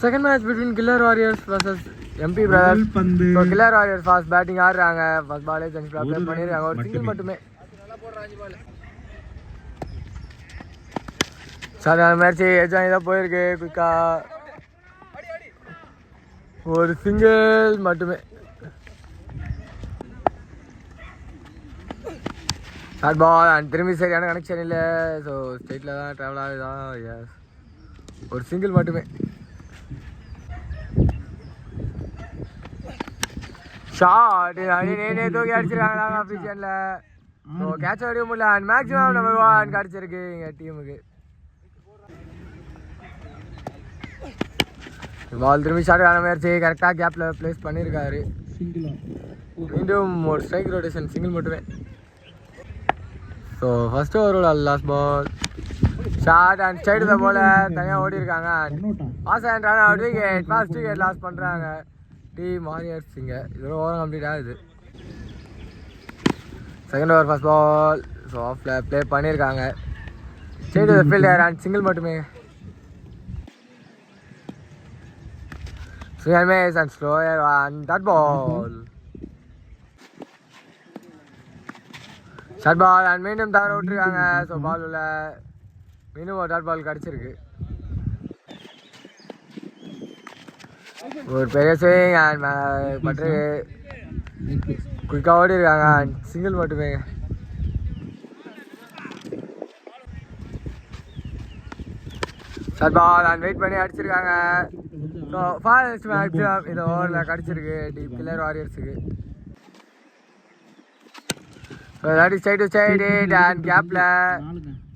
second match between Killer Warriors versus MP Brothers. So Killer Warriors fast batting ஆடுறாங்க. First பாலே sense play பண்ணிருக்காங்க. ஒரு single மட்டுமே. சாதாரண மேட்ச் எஜாய் தான் போயிருக்கு. குயிக்கா ஒரு சிங்கிள் மட்டுமே. ஷார்ட் பால் அண்ட் திரும்பி சரியான கனெக்ஷன் இல்லை. ஸோ ஸ்ட்ரெயிட்டில் தான் ட்ராவல் ஆகுதான். எஸ் ஒரு சிங்கிள் மட்டுமே. ஷார்ட் நேனே தூக்கி அடிச்சிருக்காங்க ஆஃபீஷியலில். ஸோ கேட்ச் அடிக்க முடியல. அண்ட் மேக்ஸிமம் நம்பர் 1 கிடச்சிருக்கு எங்கள் டீமுக்கு. பால் திரும்பி ஷார்ட் ஆன முயற்சி கரெக்டாக கேப்பில் ப்ளேஸ் பண்ணியிருக்காரு. மீண்டும் ஒரு ஸ்ட்ரைக் ரொட்டேஷன் சிங்கிள் மட்டுமே. ஸோ ஃபர்ஸ்ட் ஓவரோட last ball short and straight the போல தனியாக ஓடி இருக்காங்க. Pass and run out wicket. First wicket loss பண்ணுறாங்க டீம் வாரியர்ஸ். இங்கே இதோட ஓவர் கம்ப்ளீட் ஆகுது. Second over first ball so ஆஃபில் ப்ளே பண்ணியிருக்காங்க. Straight the fielder and single மட்டுமே. Swingers and slower and that ball. Shot ball and மீண்டும் தவற விட்டுருக்காங்க. ஸோ பால் உள்ள மீண்டும் ஒரு டாட் பால் கிடச்சிருக்கு. ஒரு பெரிய ஸ்விங் அண்ட் பட்டு குயிக்காக ஓடி இருக்காங்க. அண்ட் சிங்கிள் மட்டுமே. ஷாட் பால் அண்ட் வெயிட் பண்ணி அடிச்சிருக்காங்க. ஸோ ஃபாஸ்ட் மேக்ஸிமம் இந்த ஓவரில் கிடச்சிருக்கு டீம் கில்லர் வாரியர்ஸுக்கு. So that is side to side and கேப்பில்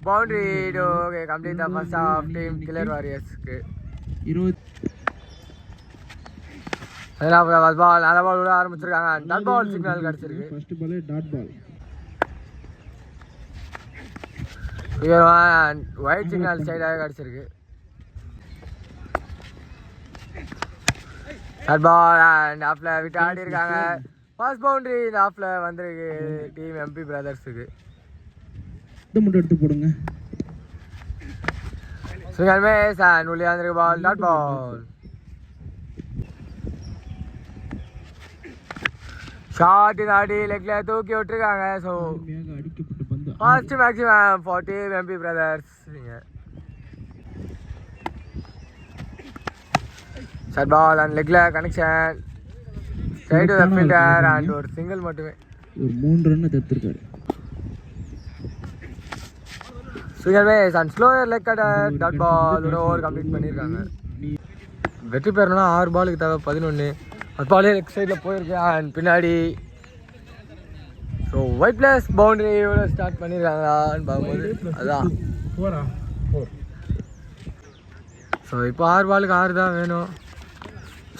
boundary to complete the first half team killer வாரியர்ஸுக்கு. பால் நல்ல பால் விட ஆரம்பிச்சிருக்காங்க. டாட் பால் சிக்னல் கிடச்சிருக்கு. ஒயிட் சிக்னல் சைடாக கிடச்சிருக்கு. ஷார்ட் பால் அண்ட் ஆஃப்ல விட்டு ஆடி இருக்காங்க. ஃபர்ஸ்ட் பவுண்டரி இந்த ஆஃப்ல வந்திருக்கு டீம் எம்பி பிரதர்ஸுக்கு. எடுத்து போடுங்க. சுங்கல் மேஸ் அண்ட் உள்ளே வந்திருக்கு பால். டாட் பால் ஷார்ட் இந்த ஆடி லெக்ல தூக்கி விட்டுருக்காங்க. So first maximum for team MP brothers. Short ball and லெக்ல connection straight to the fielder and ஒரு சிங்கிள் மட்டுமே. ஒரு 3 ரன் எடுத்துட்டாரு. சுங்கல் மேஸ் and slower leg cutter dot ball over complete பண்ணியிருக்காங்க. வெற்றி பெறணும்னா 6 பாலுக்கு தேவை 11. அது பாலே லெக் சைடில் போயிருக்கு அண்ட் பின்னாடி. ஸோ ஒயிட் பிளஸ் பவுண்டரியோட ஸ்டார்ட் பண்ணியிருக்காங்களான்னு பார்க்கும்போது அதான் 4. ஸோ இப்போ 6 பாலுக்கு 6 தான் வேணும்.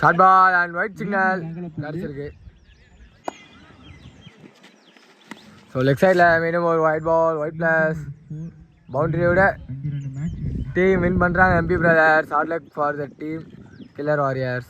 Short ball and wide signal கிடச்சிருக்கு. ஸோ லெக் சைடில் மீண்டும் ஒரு ஒயிட் பால் ஒயிட் பிளஸ் பவுண்டரியோட டீம் வின் பண்ணுறாங்க MB brothers. Hard luck for the team killer warriors.